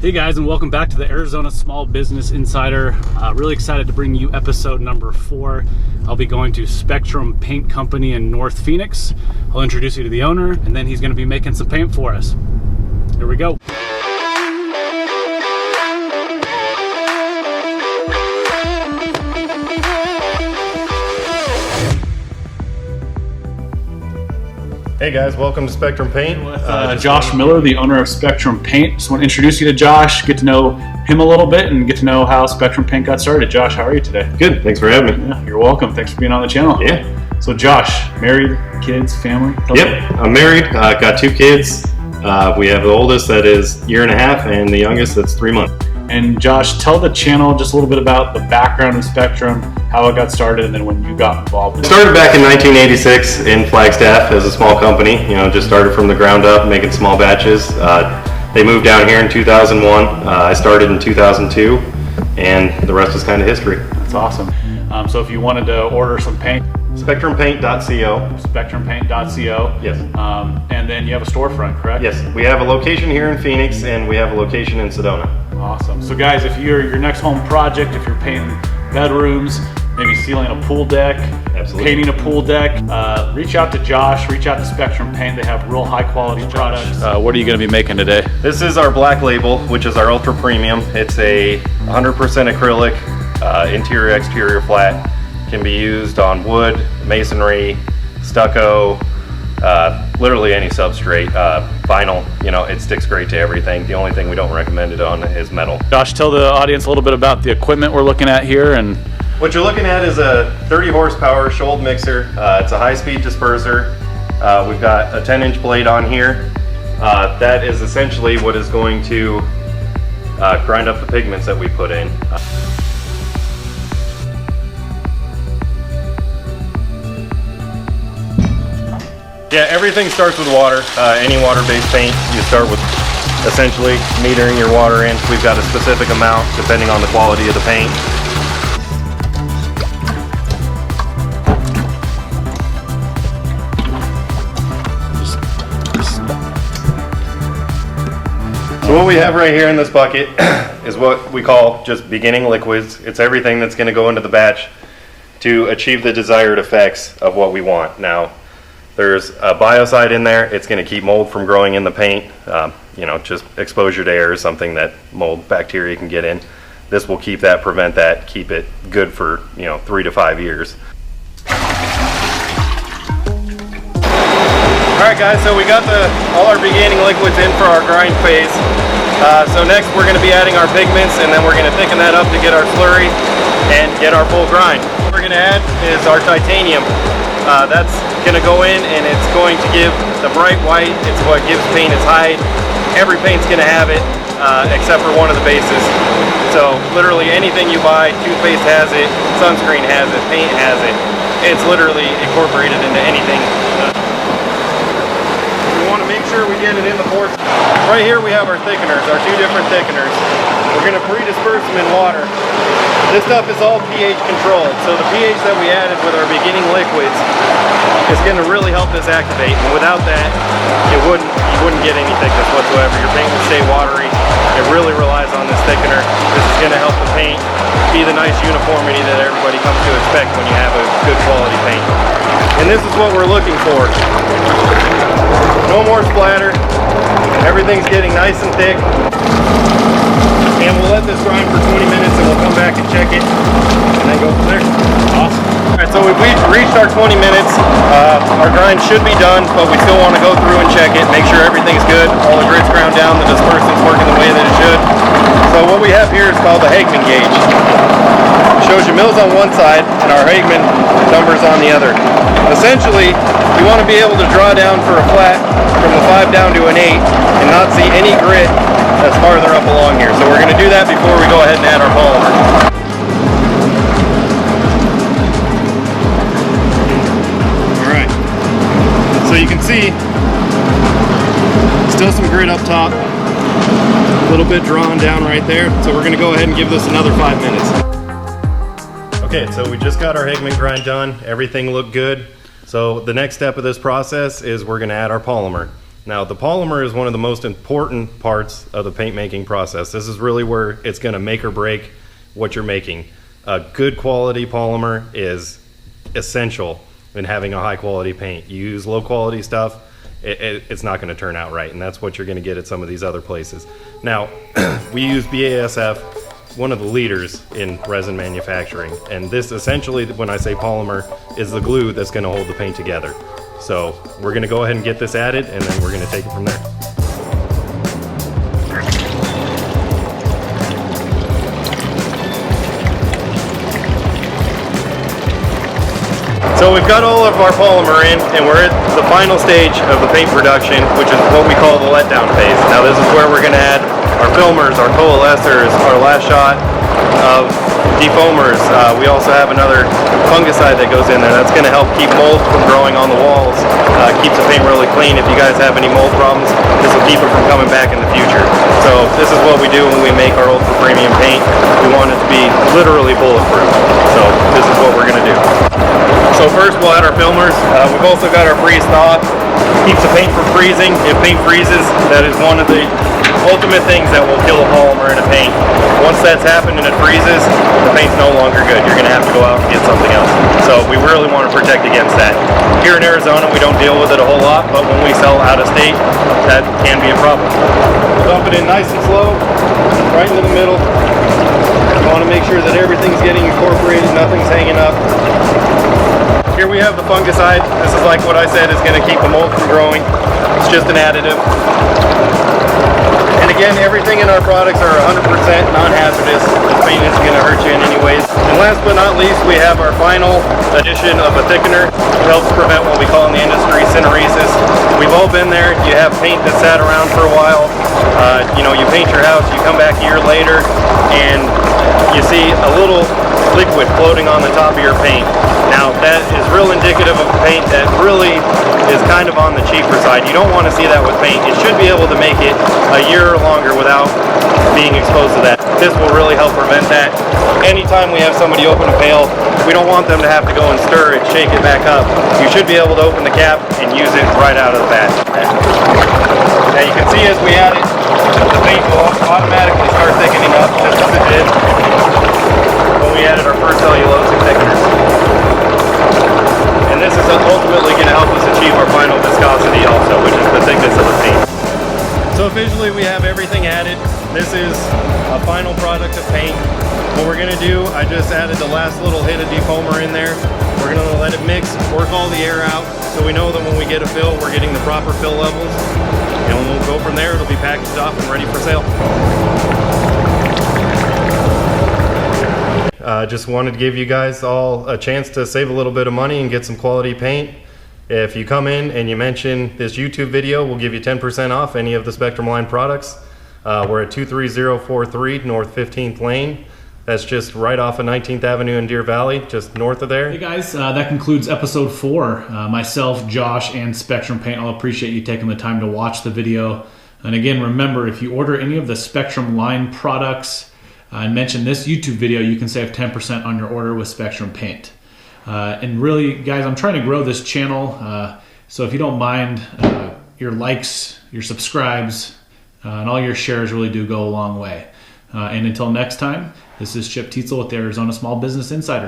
Hey guys, and welcome back to the Arizona Small Business Insider. Really excited to bring you episode number 4. I'll be going to Spectrum Paint Company in North Phoenix. I'll introduce you to the owner, and then he's going to be making some paint for us. Here we go. Hey guys, welcome to Spectrum Paint. With Josh Miller, the owner of Spectrum Paint. Just want to introduce you to Josh, get to know him a little bit, and get to know how Spectrum Paint got started. Josh, how are you today? Good, thanks for having me. Yeah, you're welcome. Thanks for being on the channel. Yeah. So Josh, married, kids, family? Yep, I'm married, got 2 kids. We have the oldest that is 1.5 years, and the youngest that's 3 months. And Josh, tell the channel just a little bit about the background of Spectrum, how it got started, and then when you got involved. It started back in 1986 in Flagstaff as a small company. You know, just started from the ground up, making small batches. They moved down here in 2001. I started in 2002, and the rest is kind of history. That's awesome. So if you wanted to order some paint, SpectrumPaint.co. SpectrumPaint.co. Yes. And then you have a storefront, correct? Yes, we have a location here in Phoenix, and we have a location in Sedona. Awesome. So guys, if you're your next home project, if you're painting bedrooms, maybe sealing a pool deck, Absolutely. painting a pool deck, reach out to Josh, reach out to Spectrum Paint. They have real high quality products. What are you going to be making today? This is our black label, which is our ultra premium. It's a 100% acrylic, interior exterior flat. Can be used on wood, masonry, stucco, literally any substrate. Vinyl, you know, it sticks great to everything. The only thing we don't recommend it on is metal. Josh, tell the audience a little bit about the equipment we're looking at here. And what you're looking at is a 30 horsepower Scholl mixer. It's a high-speed disperser. We've got a 10-inch blade on here. That is essentially what is going to grind up the pigments that we put in. Yeah, everything starts with water. Any water-based paint, you start with essentially metering your water in. We've got a specific amount depending on the quality of the paint. So what we have right here in this bucket is what we call just beginning liquids. It's everything that's going to go into the batch to achieve the desired effects of what we want. Now, there's a biocide in there. It's going to keep mold from growing in the paint. You know, just exposure to air is something that mold bacteria can get in. This will keep that, prevent that, keep it good for, you know, 3 to 5 years. Alright guys, so we got all our beginning liquids in for our grind phase. So next we're going to be adding our pigments, and then we're going to thicken that up to get our slurry and get our full grind. What we're going to add is our titanium. That's going to go in, and it's going to give the bright white. It's what gives paint its height. Every paint's going to have it except for one of the bases. So literally anything you buy, toothpaste has it, sunscreen has it, paint has it. It's literally incorporated into anything. We want to make sure we get it in the pores. Right here we have our thickeners, our 2 different thickeners. We're going to pre-disperse them in water. This stuff is all pH controlled, so the pH that we added with our beginning liquids is going to really help this activate. And without that, you wouldn't get any thickness whatsoever. Your paint will stay watery. It really relies on this thickener. This is going to help the paint be the nice uniformity that everybody comes to expect when you have a good quality paint. And this is what we're looking for. No more splatter. Everything's getting nice and thick. And we'll let this grind for 20 minutes, and we'll come back and check it, and then go from there. Awesome. All right, so we've reached our 20 minutes. Our grind should be done, but we still want to go through and check it, make sure everything's good, all the grit's ground down, the dispersant's working the way that it should. So what we have here is called the Hegman gauge. It shows you mils on one side and our Hegman numbers on the other. Essentially, you want to be able to draw down for a flat from a 5 down to an 8 and not see any grit that's farther up along here. So we're going to do that before we go ahead and add our polymer. Alright, so you can see still some grit up top, a little bit drawn down right there. So we're going to go ahead and give this another 5 minutes. Okay, so we just got our Hegman grind done. Everything looked good. So the next step of this process is we're going to add our polymer. Now, the polymer is one of the most important parts of the paint making process. This is really where it's going to make or break what you're making. A good quality polymer is essential in having a high quality paint. You use low quality stuff, it's not going to turn out right, and that's what you're going to get at some of these other places. Now, we use BASF, one of the leaders in resin manufacturing, and this essentially, when I say polymer, is the glue that's going to hold the paint together. So we're going to go ahead and get this added, and then we're going to take it from there. So we've got all of our polymer in, and we're at the final stage of the paint production, which is what we call the letdown phase. Now this is where we're going to add our filmers, our coalescers, our last shot of defoamers. We also have another fungicide that goes in there. That's going to help keep mold from growing on the walls. Keeps the paint really clean. If you guys have any mold problems, this will keep it from coming back in the future. So this is what we do when we make our Ultra Premium paint. We want it to be literally bulletproof. So this is what we're going to do. So first we'll add our filmers. We've also got our freeze thaw. Keeps the paint from freezing. If paint freezes, that is one of the ultimate things that will kill a polymer in a paint. Once that's happened and it freezes, the paint's no longer good. You're going to have to go out and get something else. So we really want to protect against that. Here in Arizona, we don't deal with it a whole lot, but when we sell out of state, that can be a problem. Dump it in nice and slow, right into the middle. You want to make sure that everything's getting incorporated, nothing's hanging up. Here we have the fungicide. This is like what I said is going to keep the mold from growing. It's just an additive. And again, everything in our products are 100% non-hazardous. This paint isn't going to hurt you in any ways. And last but not least, we have our final addition of a thickener. It helps prevent what we call in the industry syneresis. We've all been there. You have paint that sat around for a while. You paint your house, you come back a year later, and you see a little liquid floating on the top of your paint. Now that is real indicative of a paint that really is kind of on the cheaper side. You don't want to see that with paint. It should be able to make it a year or longer without being exposed to that. This will really help prevent that. Anytime we have somebody open a pail, we don't want them to have to go and stir it, shake it back up. You should be able to open the cap and use it right out of the batch. Now you can see as we add it, the paint will automatically start thickening up, just as it did when we added our first cellulosic thickeners. And this is ultimately going to help us achieve our final viscosity also, which is the thickness of the paint. So visually we have everything added. This is a final product of paint. What we're going to do, I just added the last little hit of defoamer in there. We're going to let it mix, work all the air out, so we know that when we get a fill, we're getting the proper fill levels. And when we'll go from there, it'll be packaged up and ready for sale. Just wanted to give you guys all a chance to save a little bit of money and get some quality paint. If you come in and you mention this YouTube video, we'll give you 10% off any of the Spectrum line products. We're at 23043 North 15th Lane. That's just right off of 19th Avenue in Deer Valley, just north of there. Hey guys, that concludes episode 4. Myself, Josh, and Spectrum Paint, I'll appreciate you taking the time to watch the video. And again, remember, if you order any of the Spectrum line products and mention this YouTube video, you can save 10% on your order with Spectrum Paint. And really, guys, I'm trying to grow this channel, so if you don't mind, your likes, your subscribes, and all your shares really do go a long way. And until next time, this is Chip Teetsel with the Arizona Small Business Insider.